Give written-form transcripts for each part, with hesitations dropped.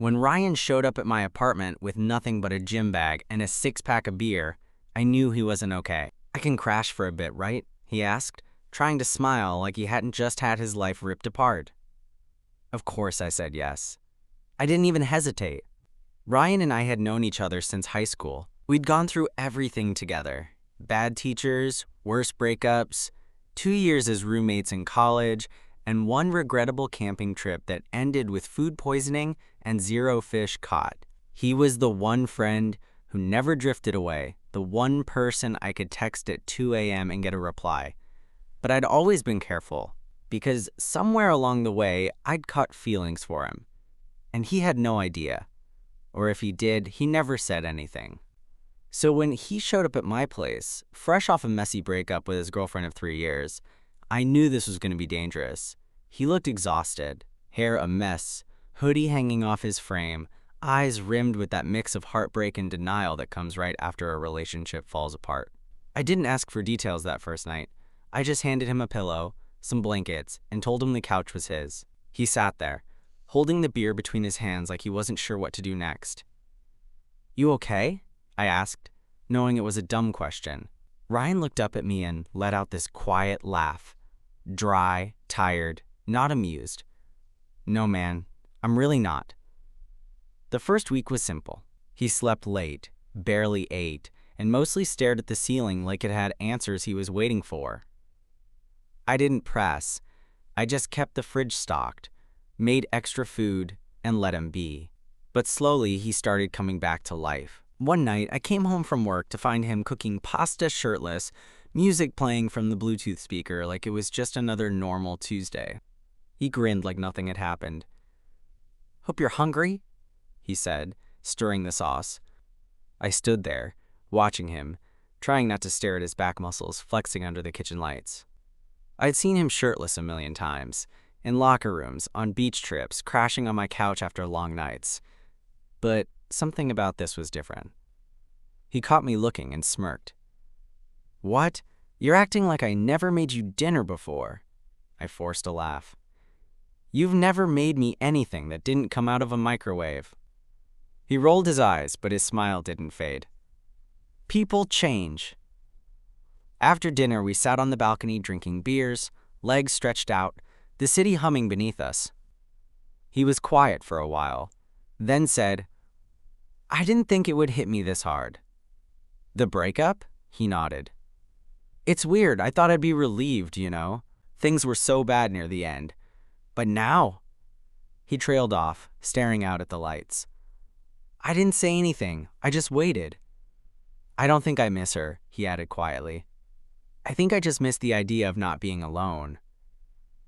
When Ryan showed up at my apartment with nothing but a gym bag and a six-pack of beer, I knew he wasn't okay. "I can crash for a bit, right?" he asked, trying to smile like he hadn't just had his life ripped apart. Of course I said yes. I didn't even hesitate. Ryan and I had known each other since high school. We'd gone through everything together. Bad teachers, worse breakups, 2 years as roommates in college, and one regrettable camping trip that ended with food poisoning and 0 fish caught. He was the one friend who never drifted away, the one person I could text at 2 a.m. and get a reply. But I'd always been careful, because somewhere along the way, I'd caught feelings for him. And he had no idea. Or if he did, he never said anything. So when he showed up at my place, fresh off a messy breakup with his girlfriend of 3 years, I knew this was going to be dangerous. He looked exhausted, hair a mess, hoodie hanging off his frame, eyes rimmed with that mix of heartbreak and denial that comes right after a relationship falls apart. I didn't ask for details that first night. I just handed him a pillow, some blankets, and told him the couch was his. He sat there, holding the beer between his hands like he wasn't sure what to do next. "You okay?" I asked, knowing it was a dumb question. Ryan looked up at me and let out this quiet laugh. Dry, tired, not amused. "No, man, I'm really not." The first week was simple. He slept late, barely ate, and mostly stared at the ceiling like it had answers he was waiting for. I didn't press. I just kept the fridge stocked, made extra food, and let him be. But slowly he started coming back to life. One night, I came home from work to find him cooking pasta shirtless, music playing from the Bluetooth speaker like it was just another normal Tuesday. He grinned like nothing had happened. "Hope you're hungry," he said, stirring the sauce. I stood there, watching him, trying not to stare at his back muscles flexing under the kitchen lights. I'd seen him shirtless a million times, in locker rooms, on beach trips, crashing on my couch after long nights. But something about this was different. He caught me looking and smirked. "What? You're acting like I never made you dinner before." I forced a laugh. "You've never made me anything that didn't come out of a microwave." He rolled his eyes, but his smile didn't fade. "People change." After dinner, we sat on the balcony drinking beers, legs stretched out, the city humming beneath us. He was quiet for a while, then said, "I didn't think it would hit me this hard." "The breakup?" He nodded. "It's weird. I thought I'd be relieved, you know. Things were so bad near the end. But now—" He trailed off, staring out at the lights. "I didn't say anything. I just waited." "I don't think I miss her," he added quietly. "I think I just miss the idea of not being alone."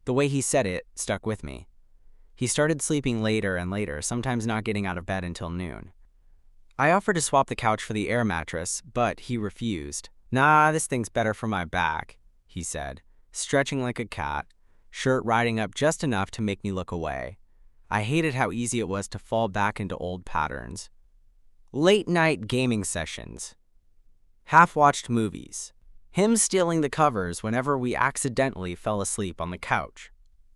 The way he said it stuck with me. He started sleeping later and later, sometimes not getting out of bed until noon. I offered to swap the couch for the air mattress, but he refused. "Nah, this thing's better for my back," he said, stretching like a cat, shirt riding up just enough to make me look away. I hated how easy it was to fall back into old patterns. Late-night gaming sessions. Half-watched movies. Him stealing the covers whenever we accidentally fell asleep on the couch.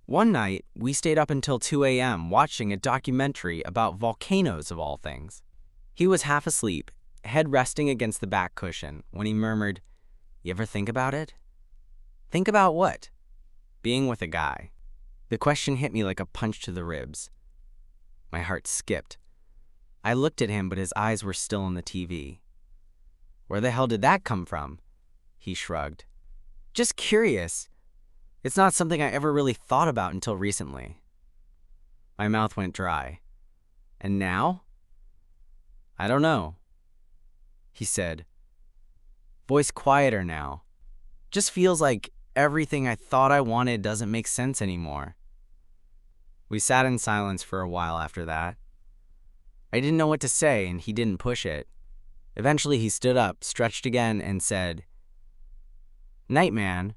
One night, we stayed up until 2 a.m. watching a documentary about volcanoes of all things. He was half asleep, head resting against the back cushion, when he murmured, "You ever think about it?" "Think about what?" "Being with a guy." The question hit me like a punch to the ribs. My heart skipped. I looked at him, but his eyes were still on the TV. "Where the hell did that come from?" He shrugged. "Just curious. It's not something I ever really thought about until recently." My mouth went dry. "And now?" "I don't know," he said, voice quieter now. "Just feels like everything I thought I wanted doesn't make sense anymore." We sat in silence for a while after that. I didn't know what to say, and he didn't push it. Eventually he stood up, stretched again, and said, "Night, man."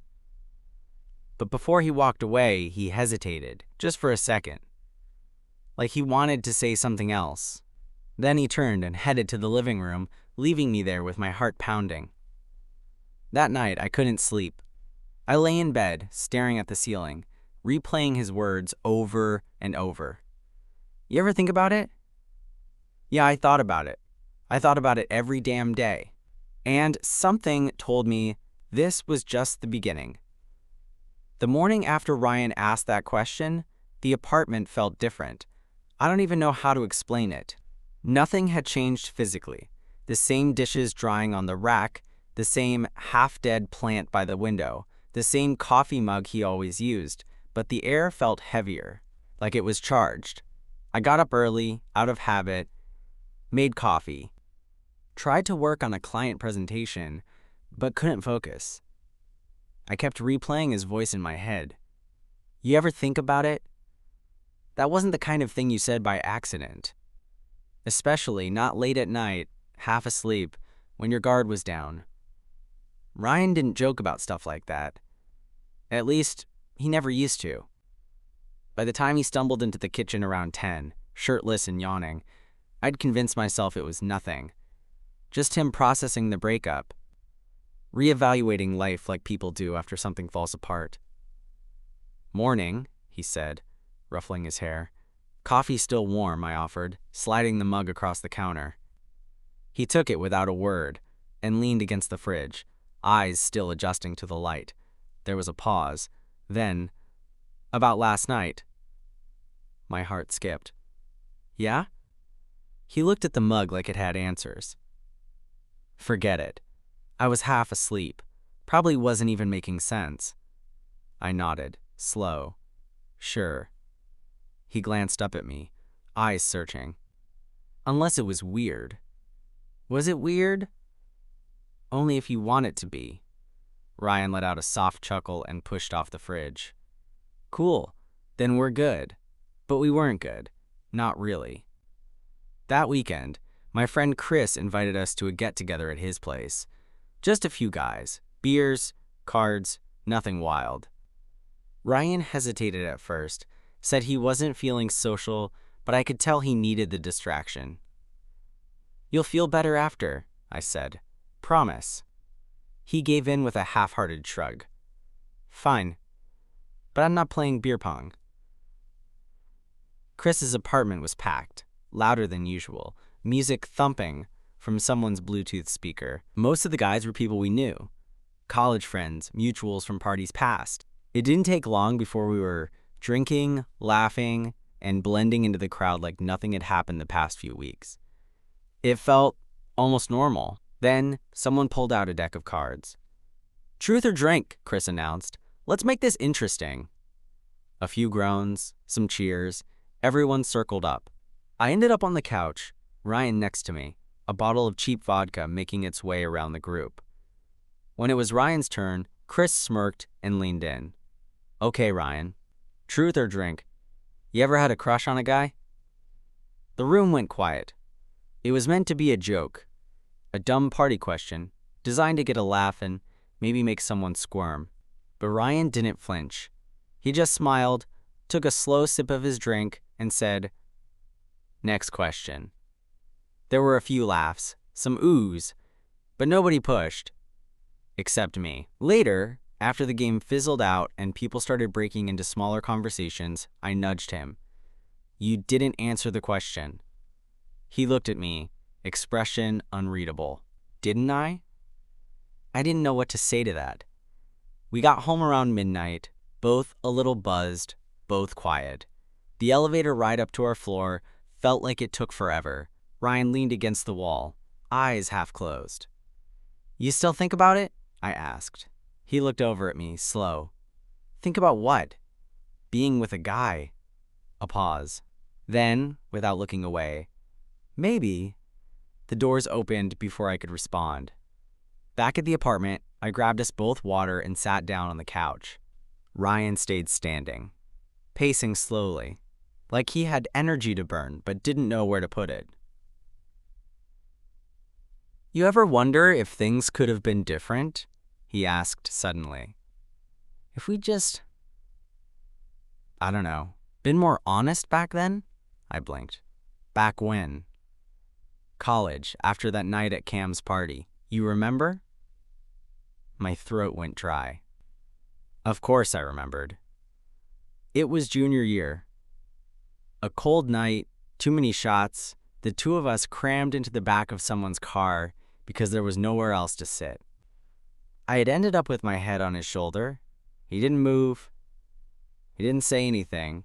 But before he walked away, he hesitated, just for a second, like he wanted to say something else. Then he turned and headed to the living room, leaving me there with my heart pounding. That night, I couldn't sleep. I lay in bed, staring at the ceiling, replaying his words over and over. "You ever think about it?" Yeah, I thought about it. I thought about it every damn day. And something told me this was just the beginning. The morning after Ryan asked that question, the apartment felt different. I don't even know how to explain it. Nothing had changed physically. The same dishes drying on the rack, the same half-dead plant by the window, the same coffee mug he always used, but the air felt heavier, like it was charged. I got up early, out of habit, made coffee, tried to work on a client presentation, but couldn't focus. I kept replaying his voice in my head. You ever think about it? That wasn't the kind of thing you said by accident. Especially not late at night, half asleep, when your guard was down. Ryan didn't joke about stuff like that. At least, he never used to. By the time he stumbled into the kitchen around 10, shirtless and yawning, I'd convinced myself it was nothing. Just him processing the breakup. Reevaluating life like people do after something falls apart. Morning, he said, ruffling his hair. Coffee still warm, I offered, sliding the mug across the counter. He took it without a word and leaned against the fridge, eyes still adjusting to the light. There was a pause. Then, about last night. My heart skipped. Yeah? He looked at the mug like it had answers. Forget it. I was half asleep. Probably wasn't even making sense. I nodded, slow. Sure. He glanced up at me, eyes searching. Unless it was weird. Was it weird? Only if you want it to be. Ryan let out a soft chuckle and pushed off the fridge. Cool. Then we're good. But we weren't good. Not really. That weekend, my friend Chris invited us to a get-together at his place. Just a few guys. Beers, cards, nothing wild. Ryan hesitated at first, said he wasn't feeling social, but I could tell he needed the distraction. You'll feel better after, I said. Promise. He gave in with a half-hearted shrug. Fine, but I'm not playing beer pong. Chris's apartment was packed, louder than usual, music thumping from someone's Bluetooth speaker. Most of the guys were people we knew. College friends, mutuals from parties past. It didn't take long before we were drinking, laughing, and blending into the crowd like nothing had happened the past few weeks. It felt almost normal. Then, someone pulled out a deck of cards. Truth or drink, Chris announced. Let's make this interesting. A few groans, some cheers. Everyone circled up. I ended up on the couch, Ryan next to me, a bottle of cheap vodka making its way around the group. When it was Ryan's turn, Chris smirked and leaned in. Okay, Ryan. Truth or drink? You ever had a crush on a guy? The room went quiet. It was meant to be a joke, a dumb party question, designed to get a laugh and maybe make someone squirm. But Ryan didn't flinch. He just smiled, took a slow sip of his drink, and said, Next question. There were a few laughs, some oohs, but nobody pushed. Except me. Later, after the game fizzled out and people started breaking into smaller conversations, I nudged him. You didn't answer the question. He looked at me, expression unreadable. Didn't I? I didn't know what to say to that. We got home around midnight, both a little buzzed, both quiet. The elevator ride up to our floor felt like it took forever. Ryan leaned against the wall, eyes half closed. You still think about it? I asked. He looked over at me, slow. Think about what? Being with a guy. A pause. Then, without looking away, maybe. The doors opened before I could respond. Back at the apartment, I grabbed us both water and sat down on the couch. Ryan stayed standing, pacing slowly, like he had energy to burn but didn't know where to put it. You ever wonder if things could have been different? He asked suddenly. If we just, I don't know, been more honest back then? I blinked. Back when? College, after that night at Cam's party. You remember? My throat went dry. Of course I remembered. It was junior year. A cold night, too many shots, The two of us crammed into the back of someone's car because there was nowhere else to sit. I had ended up with my head on his shoulder. He didn't move. He didn't say anything.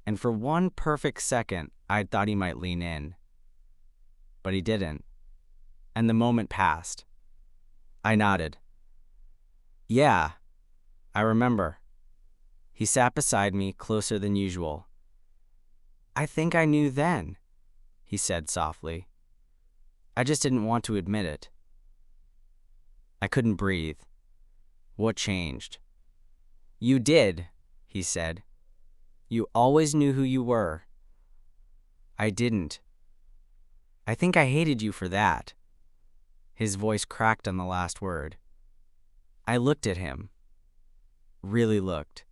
And for one perfect second, I thought he might lean in. But he didn't. And the moment passed. I nodded. Yeah, I remember. He sat beside me, closer than usual. I think I knew then, he said softly. I just didn't want to admit it. I couldn't breathe. What changed? You did, he said. You always knew who you were. I didn't. I think I hated you for that. His voice cracked on the last word. I looked at him. Really looked.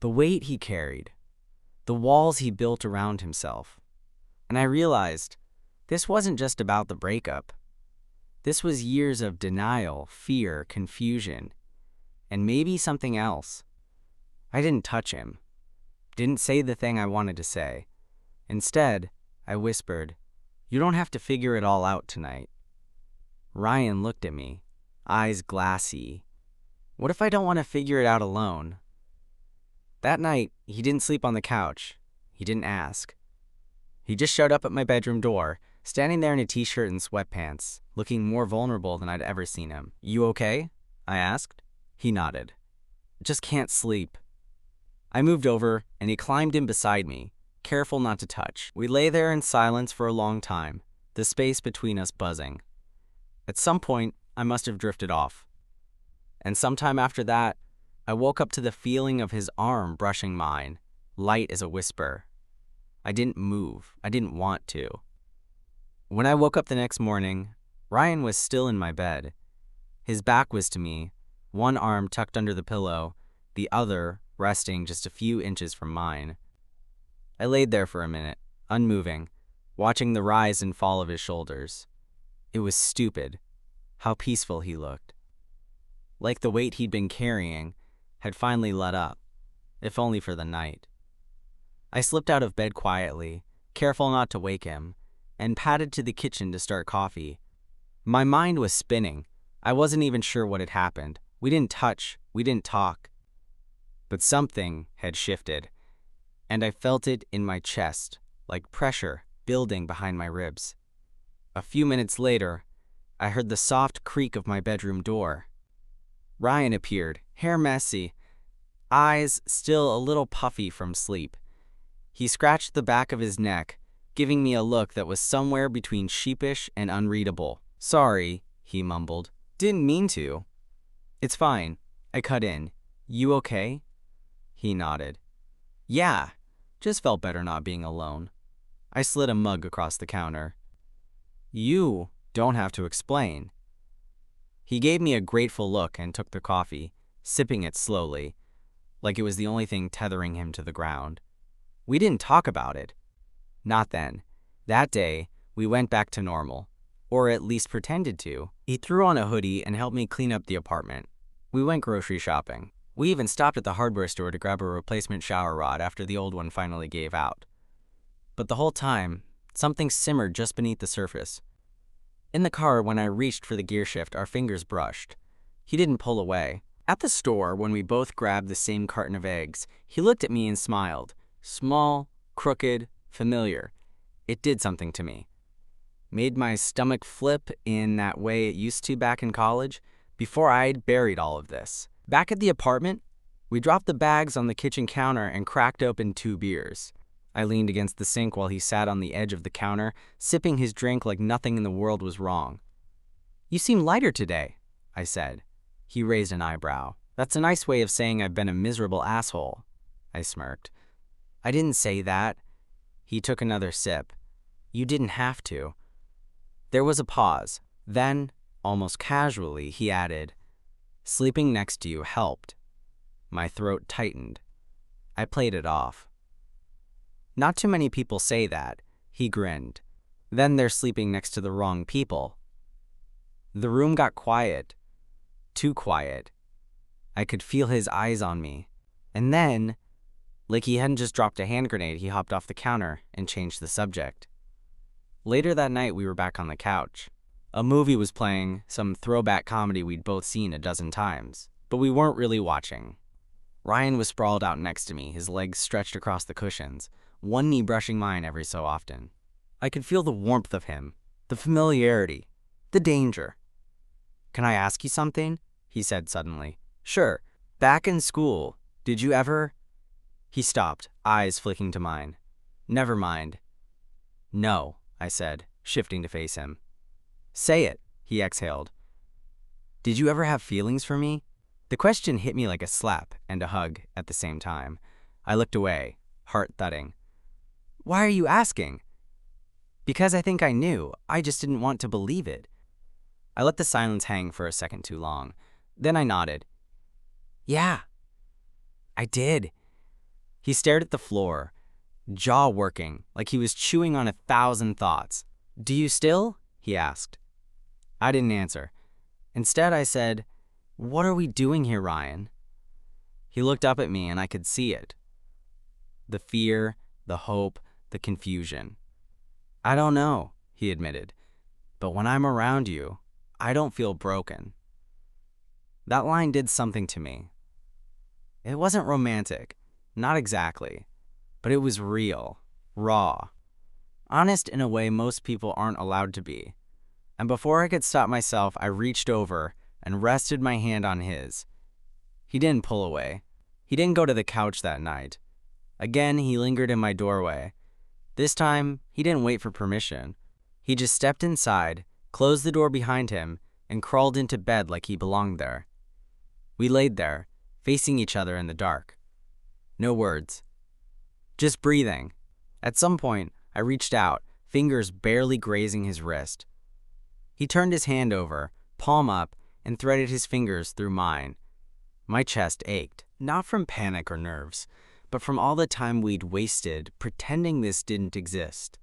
The weight he carried. The walls he built around himself. And I realized this wasn't just about the breakup. This was years of denial, fear, confusion, and maybe something else. I didn't touch him. Didn't say the thing I wanted to say. Instead, I whispered, "You don't have to figure it all out tonight." Ryan looked at me, eyes glassy. What if I don't want to figure it out alone? That night, he didn't sleep on the couch. He didn't ask. He just showed up at my bedroom door, standing there in a t-shirt and sweatpants, looking more vulnerable than I'd ever seen him. You okay? I asked. He nodded. Just can't sleep. I moved over, and he climbed in beside me, careful not to touch. We lay there in silence for a long time, the space between us buzzing. At some point, I must have drifted off. And sometime after that, I woke up to the feeling of his arm brushing mine, light as a whisper. I didn't move. I didn't want to. When I woke up the next morning, Ryan was still in my bed. His back was to me, one arm tucked under the pillow, the other resting just a few inches from mine. I laid there for a minute, unmoving, watching the rise and fall of his shoulders. It was stupid, how peaceful he looked. Like the weight he'd been carrying had finally let up, if only for the night. I slipped out of bed quietly, careful not to wake him, and padded to the kitchen to start coffee. My mind was spinning. I wasn't even sure what had happened. We didn't touch, we didn't talk. But something had shifted, and I felt it in my chest, like pressure building behind my ribs. A few minutes later, I heard the soft creak of my bedroom door. Ryan appeared, hair messy, eyes still a little puffy from sleep. He scratched the back of his neck, giving me a look that was somewhere between sheepish and unreadable. Sorry, he mumbled. Didn't mean to. It's fine. I cut in. You okay? He nodded. Yeah, just felt better not being alone. I slid a mug across the counter. You don't have to explain. He gave me a grateful look and took the coffee, sipping it slowly, like it was the only thing tethering him to the ground. We didn't talk about it. Not then. That day, we went back to normal, or at least pretended to. He threw on a hoodie and helped me clean up the apartment. We went grocery shopping. We even stopped at the hardware store to grab a replacement shower rod after the old one finally gave out. But the whole time, something simmered just beneath the surface. In the car, when I reached for the gear shift, our fingers brushed. He didn't pull away. At the store, when we both grabbed the same carton of eggs, he looked at me and smiled. Small, crooked, familiar. It did something to me. Made my stomach flip in that way it used to back in college, before I'd buried all of this. Back at the apartment, we dropped the bags on the kitchen counter and cracked open 2 beers. I leaned against the sink while he sat on the edge of the counter, sipping his drink like nothing in the world was wrong. You seem lighter today, I said. He raised an eyebrow. That's a nice way of saying I've been a miserable asshole, I smirked. I didn't say that. He took another sip. You didn't have to. There was a pause. Then, almost casually, he added, sleeping next to you helped. My throat tightened. I played it off. Not too many people say that, he grinned. Then they're sleeping next to the wrong people. The room got quiet. Too quiet. I could feel his eyes on me. And then, like he hadn't just dropped a hand grenade, he hopped off the counter and changed the subject. Later that night, we were back on the couch. A movie was playing, some throwback comedy we'd both seen a dozen times, but we weren't really watching. Ryan was sprawled out next to me, his legs stretched across the cushions, one knee brushing mine every so often. I could feel the warmth of him, the familiarity, the danger. "Can I ask you something?" he said suddenly. "Sure. Back in school, did you ever—" He stopped, eyes flicking to mine. "Never mind." "No," I said, shifting to face him. "Say it," he exhaled. "Did you ever have feelings for me?" The question hit me like a slap and a hug at the same time. I looked away, heart thudding. "Why are you asking?" "Because I think I knew. I just didn't want to believe it." I let the silence hang for a second too long. Then I nodded. "Yeah, I did." He stared at the floor, jaw working, like he was chewing on 1,000 thoughts. "Do you still?" he asked. I didn't answer. Instead, I said, "What are we doing here, Ryan?" He looked up at me and I could see it. The fear, the hope, the confusion. "I don't know," he admitted, "but when I'm around you, I don't feel broken." That line did something to me. It wasn't romantic, not exactly, but it was real, raw, honest in a way most people aren't allowed to be. And before I could stop myself, I reached over and rested my hand on his. He didn't pull away. He didn't go to the couch that night. Again, he lingered in my doorway. This time, he didn't wait for permission. He just stepped inside, closed the door behind him, and crawled into bed like he belonged there. We laid there, facing each other in the dark. No words. Just breathing. At some point, I reached out, fingers barely grazing his wrist. He turned his hand over, palm up, and threaded his fingers through mine. My chest ached, not from panic or nerves, but from all the time we'd wasted pretending this didn't exist.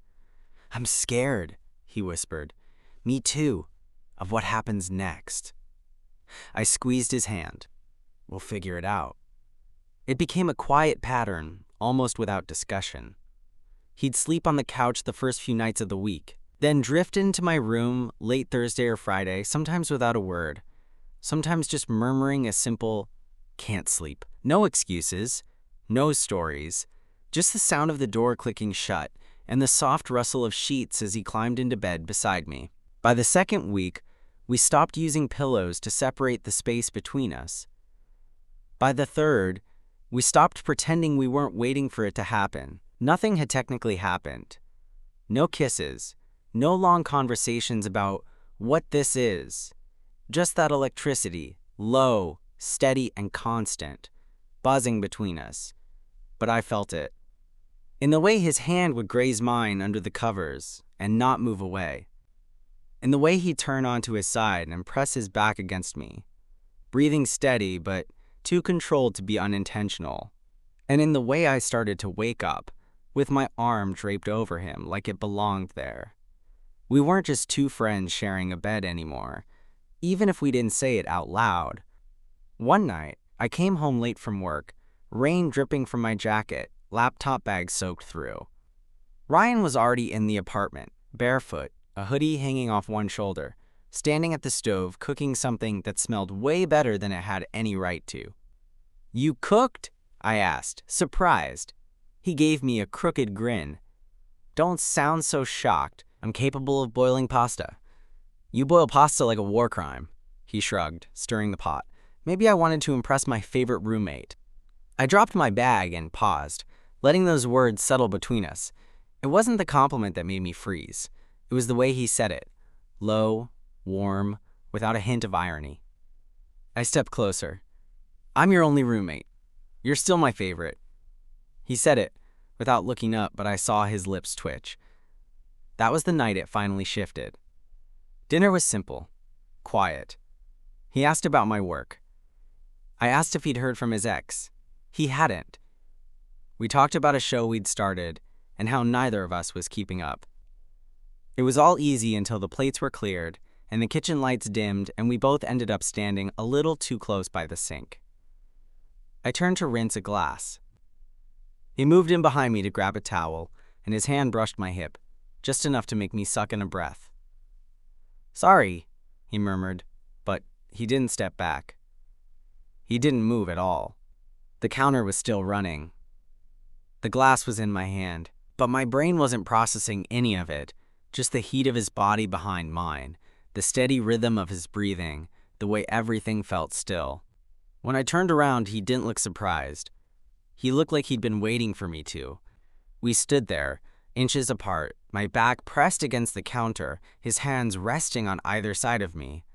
"I'm scared," he whispered. "Me too, of what happens next." I squeezed his hand. "We'll figure it out." It became a quiet pattern, almost without discussion. He'd sleep on the couch the first few nights of the week, then drift into my room late Thursday or Friday, sometimes without a word, sometimes just murmuring a simple, "Can't sleep." No excuses, no stories, just the sound of the door clicking shut and the soft rustle of sheets as he climbed into bed beside me. By the second week, we stopped using pillows to separate the space between us. By the third, we stopped pretending we weren't waiting for it to happen. Nothing had technically happened. No kisses, no long conversations about what this is. Just that electricity, low, steady, and constant, buzzing between us. But I felt it. In the way his hand would graze mine under the covers and not move away. In the way he'd turn onto his side and press his back against me, breathing steady but too controlled to be unintentional. And in the way I started to wake up, with my arm draped over him like it belonged there. We weren't just two friends sharing a bed anymore, even if we didn't say it out loud. One night, I came home late from work, rain dripping from my jacket, laptop bag soaked through. Ryan was already in the apartment, barefoot, a hoodie hanging off one shoulder, standing at the stove cooking something that smelled way better than it had any right to. "You cooked?" I asked, surprised. He gave me a crooked grin. "Don't sound so shocked. I'm capable of boiling pasta." "You boil pasta like a war crime," he shrugged, stirring the pot. Maybe I wanted to impress my favorite roommate. I dropped my bag and paused, letting those words settle between us. It wasn't the compliment that made me freeze. It was the way he said it. Low, warm, without a hint of irony. I stepped closer. "I'm your only roommate. You're still my favorite." He said it, without looking up, but I saw his lips twitch. That was the night it finally shifted. Dinner was simple, quiet. He asked about my work. I asked if he'd heard from his ex. He hadn't. We talked about a show we'd started and how neither of us was keeping up. It was all easy until the plates were cleared and the kitchen lights dimmed and we both ended up standing a little too close by the sink. I turned to rinse a glass. He moved in behind me to grab a towel, and his hand brushed my hip. just enough to make me suck in a breath. "Sorry," he murmured, but he didn't step back. He didn't move at all. The counter was still running. The glass was in my hand, but my brain wasn't processing any of it, just the heat of his body behind mine, the steady rhythm of his breathing, the way everything felt still. When I turned around, he didn't look surprised. He looked like he'd been waiting for me to. We stood there, inches apart, my back pressed against the counter, his hands resting on either side of me.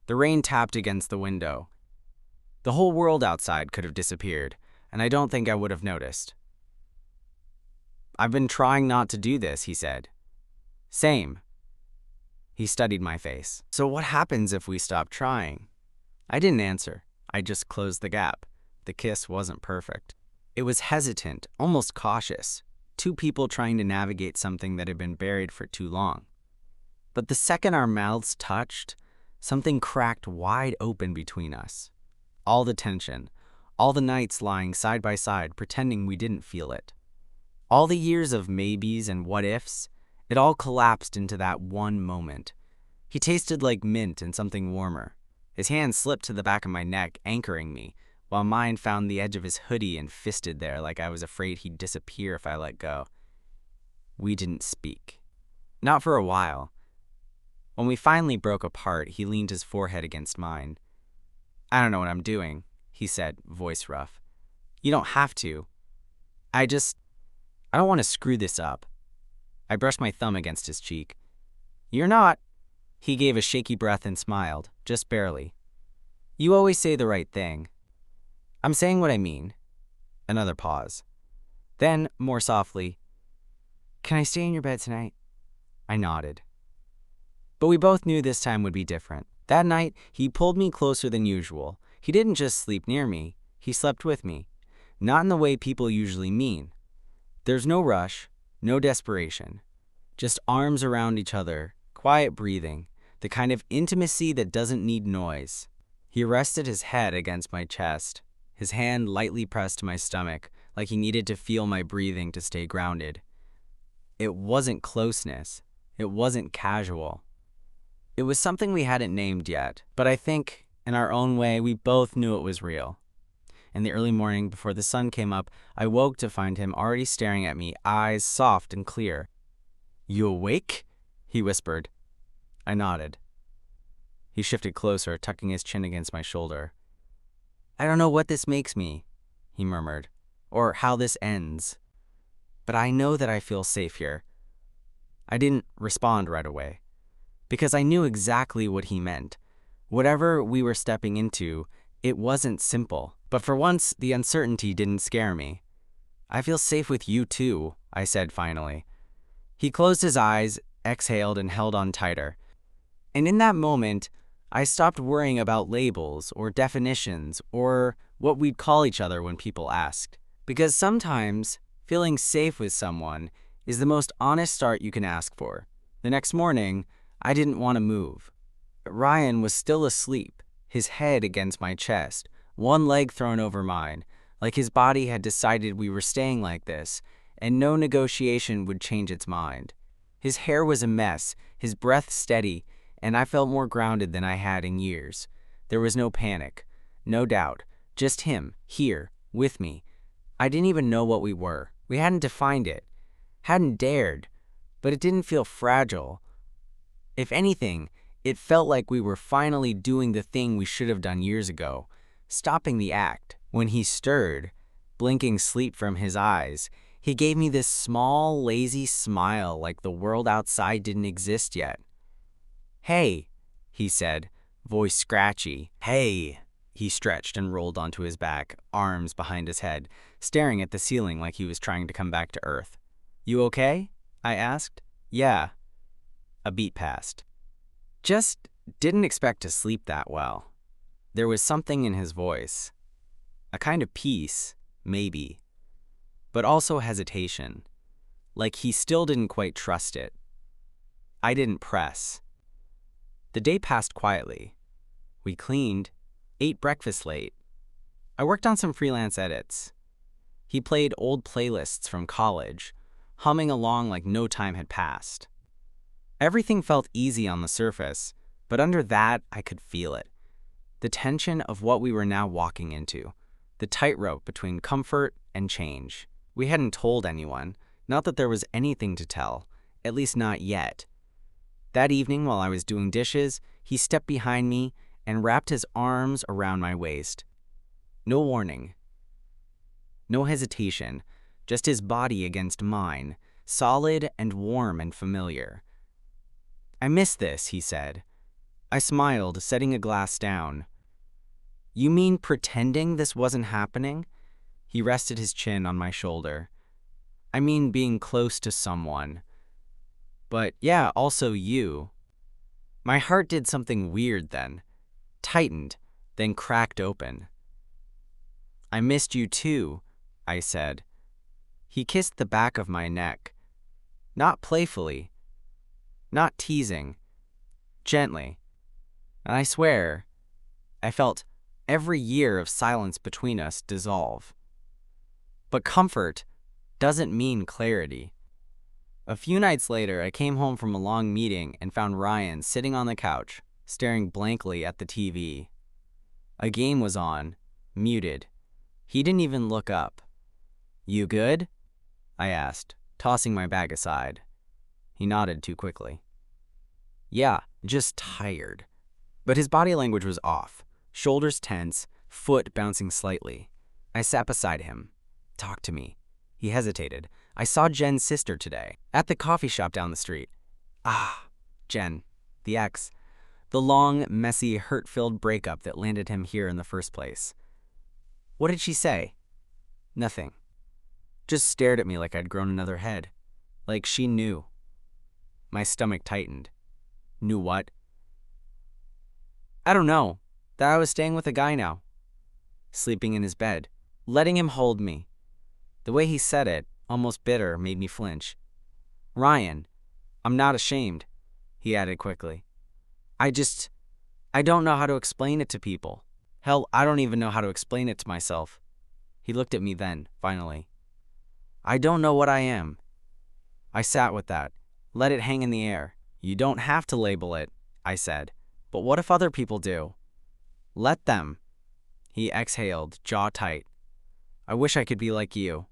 The rain tapped against the window. The whole world outside could have disappeared, and I don't think I would have noticed. "I've been trying not to do this," he said. "Same." He studied my face. "So what happens if we stop trying?" I didn't answer. I just closed the gap. The kiss wasn't perfect. It was hesitant, almost cautious. Two people trying to navigate something that had been buried for too long. But the second our mouths touched, something cracked wide open between us. All the tension, all the nights lying side by side pretending we didn't feel it. All the years of maybes and what-ifs, it all collapsed into that one moment. He tasted like mint and something warmer. His hand slipped to the back of my neck, anchoring me, while mine found the edge of his hoodie and fisted there like I was afraid he'd disappear if I let go. We didn't speak. Not for a while. When we finally broke apart, he leaned his forehead against mine. "I don't know what I'm doing," he said, voice rough. "You don't have to. I don't want to screw this up." I brushed my thumb against his cheek. "You're not." He gave a shaky breath and smiled, just barely. "You always say the right thing." "I'm saying what I mean." Another pause. Then, more softly, "Can I stay in your bed tonight?" I nodded. But we both knew this time would be different. That night, he pulled me closer than usual. He didn't just sleep near me, he slept with me. Not in the way people usually mean. There's no rush, no desperation. Just arms around each other, quiet breathing, the kind of intimacy that doesn't need noise. He rested his head against my chest, his hand lightly pressed to my stomach, like he needed to feel my breathing to stay grounded. It wasn't closeness. It wasn't casual. It was something we hadn't named yet, but I think, in our own way, we both knew it was real. In the early morning, before the sun came up, I woke to find him already staring at me, eyes soft and clear. "You awake?" he whispered. I nodded. He shifted closer, tucking his chin against my shoulder. "I don't know what this makes me," he murmured, "or how this ends. But I know that I feel safe here." I didn't respond right away, because I knew exactly what he meant. Whatever we were stepping into, it wasn't simple. But for once, the uncertainty didn't scare me. "I feel safe with you too," I said finally. He closed his eyes, exhaled, and held on tighter. And in that moment, I stopped worrying about labels or definitions or what we'd call each other when people asked. Because sometimes, feeling safe with someone is the most honest start you can ask for. The next morning, I didn't want to move. Ryan was still asleep, his head against my chest, one leg thrown over mine, like his body had decided we were staying like this, and no negotiation would change its mind. His hair was a mess, his breath steady, and I felt more grounded than I had in years. There was no panic, no doubt, just him, here, with me. I didn't even know what we were. We hadn't defined it, hadn't dared, but it didn't feel fragile. If anything, it felt like we were finally doing the thing we should have done years ago, stopping the act. When he stirred, blinking sleep from his eyes, he gave me this small, lazy smile like the world outside didn't exist yet. "Hey," he said, voice scratchy. "Hey." He stretched and rolled onto his back, arms behind his head, staring at the ceiling like he was trying to come back to earth. "You okay?" I asked. "Yeah." A beat passed. Just didn't expect to sleep that well. There was something in his voice. A kind of peace, maybe, but also hesitation, like he still didn't quite trust it. I didn't press. The day passed quietly. We cleaned, ate breakfast late. I worked on some freelance edits. He played old playlists from college, humming along like no time had passed. Everything felt easy on the surface, but under that, I could feel it. The tension of what we were now walking into, the tightrope between comfort and change. We hadn't told anyone, not that there was anything to tell, at least not yet. That evening, while I was doing dishes, he stepped behind me and wrapped his arms around my waist. No warning, no hesitation, just his body against mine, solid and warm and familiar. "I miss this," he said. I smiled, setting a glass down. "You mean pretending this wasn't happening?" He rested his chin on my shoulder. "I mean being close to someone. But yeah, also you." My heart did something weird then. Tightened, then cracked open. "I missed you too," I said. He kissed the back of my neck. Not playfully, not teasing, gently. And I swear, I felt every year of silence between us dissolve. But comfort doesn't mean clarity. A few nights later, I came home from a long meeting and found Ryan sitting on the couch, staring blankly at the TV. A game was on, muted. He didn't even look up. "You good?" I asked, tossing my bag aside. He nodded too quickly. "Yeah, just tired." But his body language was off, shoulders tense, foot bouncing slightly. I sat beside him. "Talk to me." He hesitated. "I saw Jen's sister today, at the coffee shop down the street." Ah, Jen, the ex. The long, messy, hurt-filled breakup that landed him here in the first place. "What did she say?" "Nothing. Just stared at me like I'd grown another head. Like she knew." My stomach tightened. "Knew what?" "I don't know. That I was staying with a guy now. Sleeping in his bed. Letting him hold me." The way he said it, almost bitter, made me flinch. "Ryan, I'm not ashamed," he added quickly. I don't know how to explain it to people. Hell, I don't even know how to explain it to myself." He looked at me then, finally. "I don't know what I am." I sat with that, let it hang in the air. "You don't have to label it," I said. "But what if other people do?" "Let them." He exhaled, jaw tight. "I wish I could be like you."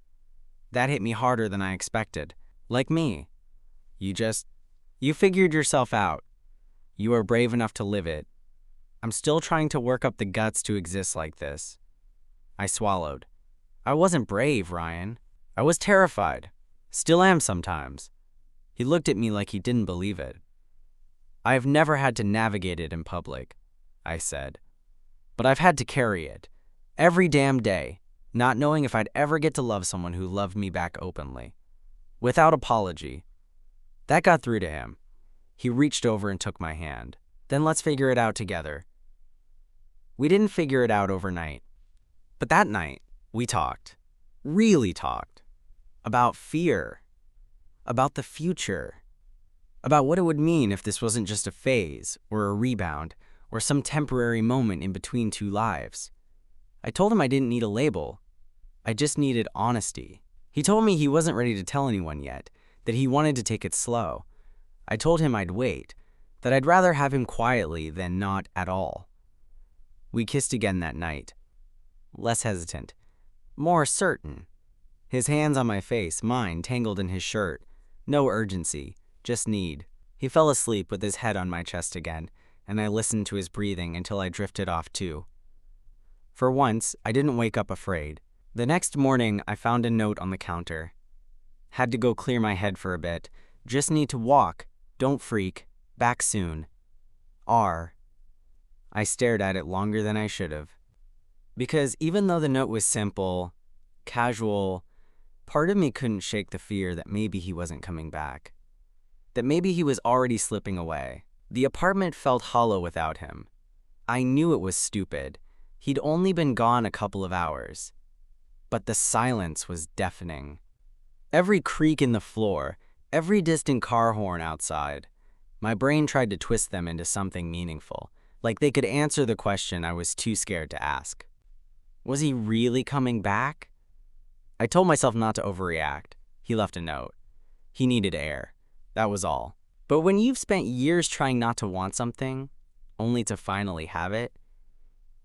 That hit me harder than I expected. "Like me. You figured yourself out. You are brave enough to live it. I'm still trying to work up the guts to exist like this." I swallowed. "I wasn't brave, Ryan. I was terrified. Still am sometimes." He looked at me like he didn't believe it. "I have never had to navigate it in public," I said. "But I've had to carry it. Every damn day, not knowing if I'd ever get to love someone who loved me back openly. Without apology." That got through to him. He reached over and took my hand. "Then let's figure it out together." We didn't figure it out overnight. But that night, we talked. Really talked. About fear. About the future. About what it would mean if this wasn't just a phase, or a rebound, or some temporary moment in between two lives. I told him I didn't need a label. I just needed honesty. He told me he wasn't ready to tell anyone yet, that he wanted to take it slow. I told him I'd wait, that I'd rather have him quietly than not at all. We kissed again that night. Less hesitant. More certain. His hands on my face, mine tangled in his shirt. No urgency, just need. He fell asleep with his head on my chest again, and I listened to his breathing until I drifted off too. For once, I didn't wake up afraid. The next morning, I found a note on the counter. Had to go clear my head for a bit. Just need to walk. Don't freak. Back soon. R. I stared at it longer than I should have. Because even though the note was simple, casual, part of me couldn't shake the fear that maybe he wasn't coming back. That maybe he was already slipping away. The apartment felt hollow without him. I knew it was stupid. He'd only been gone a couple of hours. But the silence was deafening. Every creak in the floor, every distant car horn outside. My brain tried to twist them into something meaningful, like they could answer the question I was too scared to ask. Was he really coming back? I told myself not to overreact. He left a note. He needed air. That was all. But when you've spent years trying not to want something, only to finally have it,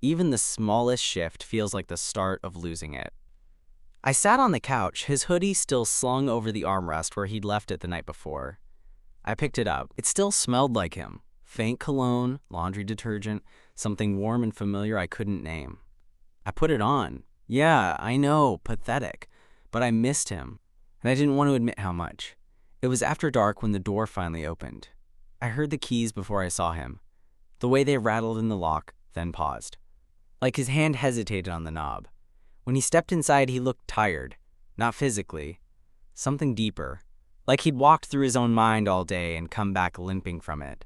even the smallest shift feels like the start of losing it. I sat on the couch, his hoodie still slung over the armrest where he'd left it the night before. I picked it up. It still smelled like him. Faint cologne, laundry detergent, something warm and familiar I couldn't name. I put it on. Yeah, I know, pathetic. But I missed him, and I didn't want to admit how much. It was after dark when the door finally opened. I heard the keys before I saw him. The way they rattled in the lock, then paused. Like his hand hesitated on the knob. When he stepped inside, he looked tired. Not physically. Something deeper. Like he'd walked through his own mind all day and come back limping from it.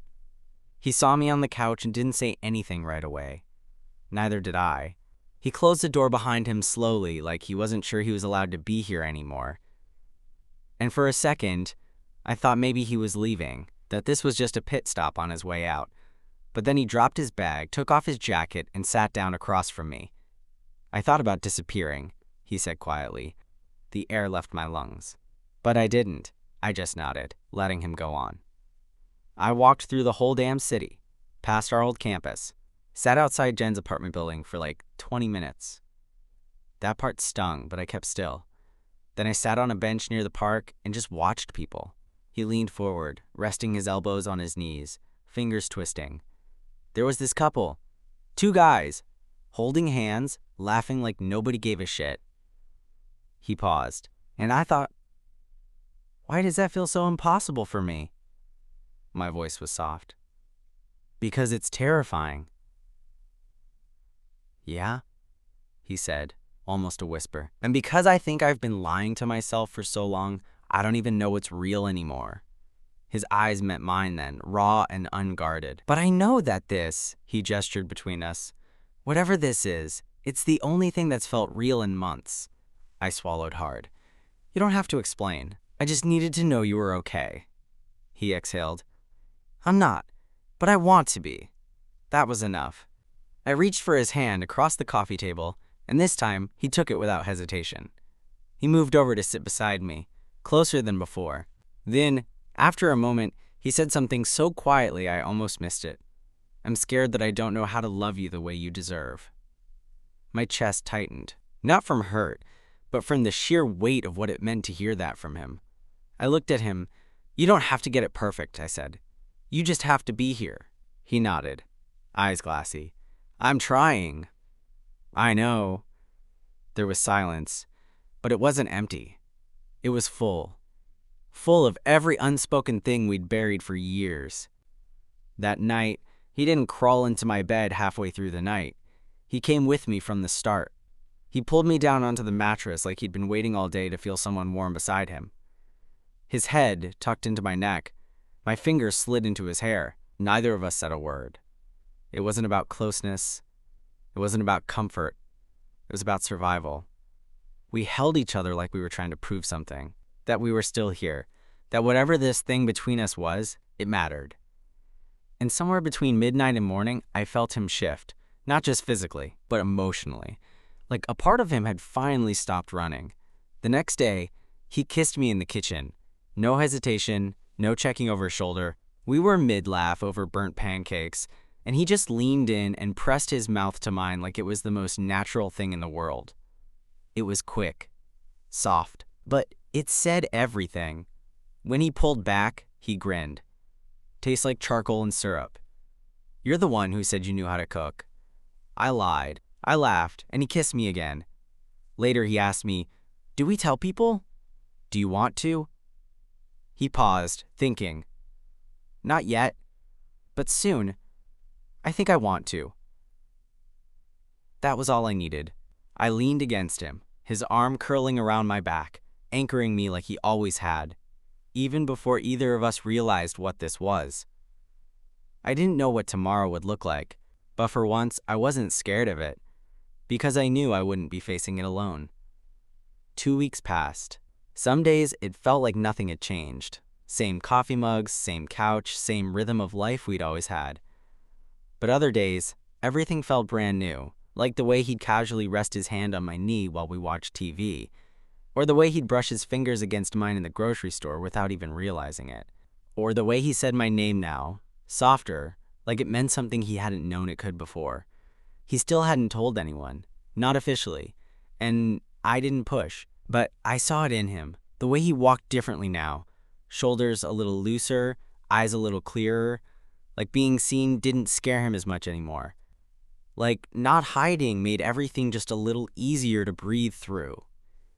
He saw me on the couch and didn't say anything right away. Neither did I. He closed the door behind him slowly, like he wasn't sure he was allowed to be here anymore. And for a second, I thought maybe he was leaving, that this was just a pit stop on his way out. But then he dropped his bag, took off his jacket, and sat down across from me. I thought about disappearing, he said quietly. The air left my lungs. But I didn't. I just nodded, letting him go on. I walked through the whole damn city, past our old campus, sat outside Jen's apartment building for like 20 minutes. That part stung, but I kept still. Then I sat on a bench near the park and just watched people. He leaned forward, resting his elbows on his knees, fingers twisting. There was this couple, 2 guys, holding hands, laughing like nobody gave a shit. He paused, and I thought, why does that feel so impossible for me? My voice was soft. Because it's terrifying. Yeah, he said, almost a whisper. And because I think I've been lying to myself for so long, I don't even know what's real anymore. His eyes met mine then, raw and unguarded. But I know that this, he gestured between us, whatever this is, it's the only thing that's felt real in months. I swallowed hard. You don't have to explain. I just needed to know you were okay. He exhaled. I'm not, but I want to be. That was enough. I reached for his hand across the coffee table, and this time he took it without hesitation. He moved over to sit beside me, closer than before. Then, after a moment, he said something so quietly I almost missed it. I'm scared that I don't know how to love you the way you deserve. My chest tightened, not from hurt, but from the sheer weight of what it meant to hear that from him. I looked at him. You don't have to get it perfect, I said. You just have to be here. He nodded, eyes glassy. I'm trying. I know. There was silence, but it wasn't empty. It was full. Full of every unspoken thing we'd buried for years. That night, he didn't crawl into my bed halfway through the night. He came with me from the start. He pulled me down onto the mattress like he'd been waiting all day to feel someone warm beside him. His head tucked into my neck. My fingers slid into his hair. Neither of us said a word. It wasn't about closeness. It wasn't about comfort. It was about survival. We held each other like we were trying to prove something. That we were still here. That whatever this thing between us was, it mattered. And somewhere between midnight and morning, I felt him shift. Not just physically, but emotionally. Like a part of him had finally stopped running. The next day, he kissed me in the kitchen. No hesitation, no checking over his shoulder. We were mid-laugh over burnt pancakes, and he just leaned in and pressed his mouth to mine like it was the most natural thing in the world. It was quick, soft, but it said everything. When he pulled back, he grinned. Tastes like charcoal and syrup. You're the one who said you knew how to cook. I lied. I laughed, and he kissed me again. Later, he asked me, do we tell people? Do you want to? He paused, thinking. Not yet, but soon. I think I want to. That was all I needed. I leaned against him, his arm curling around my back, anchoring me like he always had, even before either of us realized what this was. I didn't know what tomorrow would look like, but for once I wasn't scared of it, because I knew I wouldn't be facing it alone. 2 weeks passed. Some days it felt like nothing had changed. Same coffee mugs, same couch, same rhythm of life we'd always had. But other days, everything felt brand new, like the way he'd casually rest his hand on my knee while we watched TV, Or the way he'd brush his fingers against mine in the grocery store without even realizing it. Or the way he said my name now, softer, like it meant something he hadn't known it could before. He still hadn't told anyone, not officially, and I didn't push. But I saw it in him, the way he walked differently now. Shoulders a little looser, eyes a little clearer, like being seen didn't scare him as much anymore. Like not hiding made everything just a little easier to breathe through.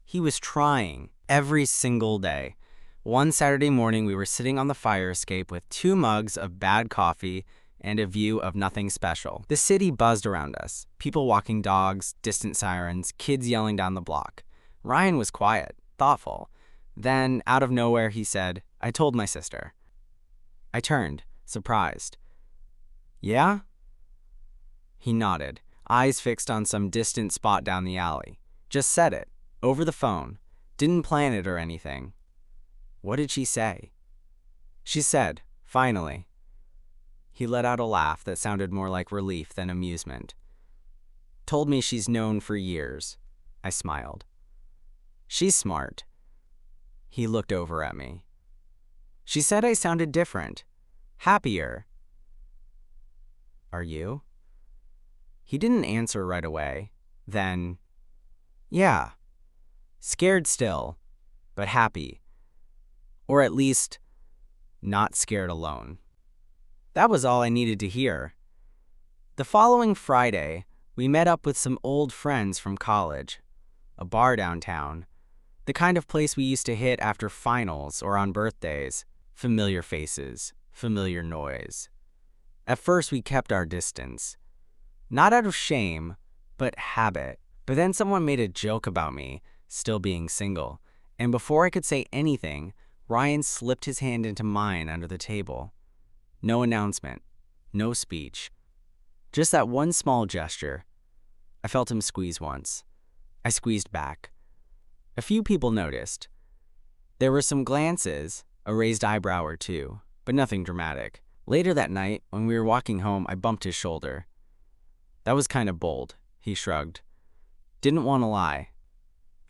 He was trying every single day. One Saturday morning, we were sitting on the fire escape with 2 mugs of bad coffee and a view of nothing special. The city buzzed around us, people walking dogs, distant sirens, kids yelling down the block. Ryan was quiet, thoughtful. Then, out of nowhere, he said, "I told my sister." I turned, surprised. "Yeah?" He nodded, eyes fixed on some distant spot down the alley. Just said it, over the phone. Didn't plan it or anything. What did she say? She said, "Finally." He let out a laugh that sounded more like relief than amusement. "Told me she's known for years." I smiled. "She's smart." He looked over at me. "She said I sounded different. Happier." "Are you?" He didn't answer right away. Then, "Yeah. Scared still, but happy. Or at least, not scared alone." That was all I needed to hear. The following Friday, we met up with some old friends from college. A bar downtown. The kind of place we used to hit after finals or on birthdays. Familiar faces, familiar noise. At first, we kept our distance. Not out of shame, but habit. But then someone made a joke about me, still being single. And before I could say anything, Ryan slipped his hand into mine under the table. No announcement, no speech. Just that one small gesture. I felt him squeeze once. I squeezed back. A few people noticed. There were some glances, a raised eyebrow or two, but nothing dramatic. Later that night, when we were walking home, I bumped his shoulder. "That was kind of bold," he shrugged. "Didn't want to lie."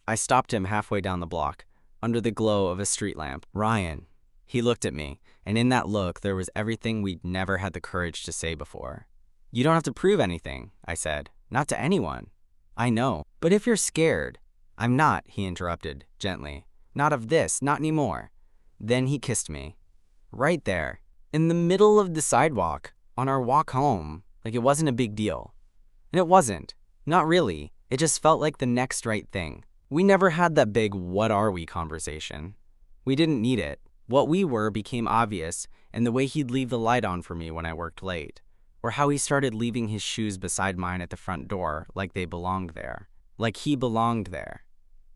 I stopped him halfway down the block, under the glow of a street lamp. "Ryan." He looked at me, and in that look there was everything we'd never had the courage to say before. "You don't have to prove anything," I said. "Not to anyone." "I know. But if you're scared—" "I'm not," he interrupted, gently. "Not of this, not anymore." Then he kissed me. Right there, in the middle of the sidewalk, on our walk home, like it wasn't a big deal. And it wasn't. Not really. It just felt like the next right thing. We never had that big "what are we" conversation. We didn't need it. What we were became obvious, and the way he'd leave the light on for me when I worked late. Or how he started leaving his shoes beside mine at the front door like they belonged there. Like he belonged there.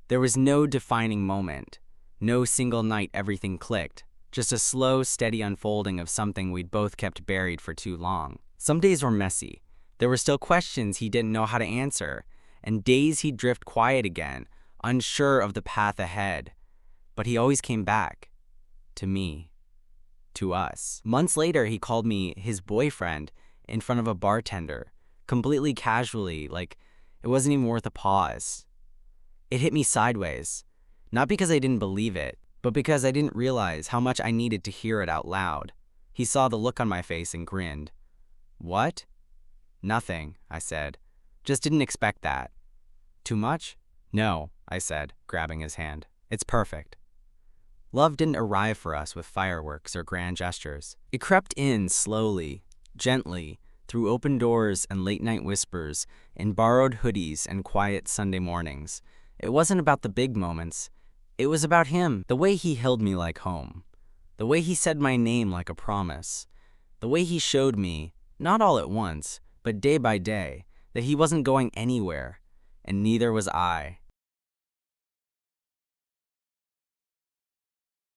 There was no defining moment. No single night everything clicked. Just a slow, steady unfolding of something we'd both kept buried for too long. Some days were messy. There were still questions he didn't know how to answer. And days he'd drift quiet again, unsure of the path ahead. But he always came back. To me. To us. Months later, he called me his boyfriend in front of a bartender, completely casually, like it wasn't even worth a pause. It hit me sideways. Not because I didn't believe it, but because I didn't realize how much I needed to hear it out loud. He saw the look on my face and grinned. "What?" "Nothing," I said. "Just didn't expect that." "Too much?" "No," I said, grabbing his hand. "It's perfect." Love didn't arrive for us with fireworks or grand gestures. It crept in slowly, gently, through open doors and late-night whispers, in borrowed hoodies and quiet Sunday mornings. It wasn't about the big moments. It was about him, the way he held me like home, the way he said my name like a promise, the way he showed me, not all at once, but day by day, that he wasn't going anywhere, and neither was I.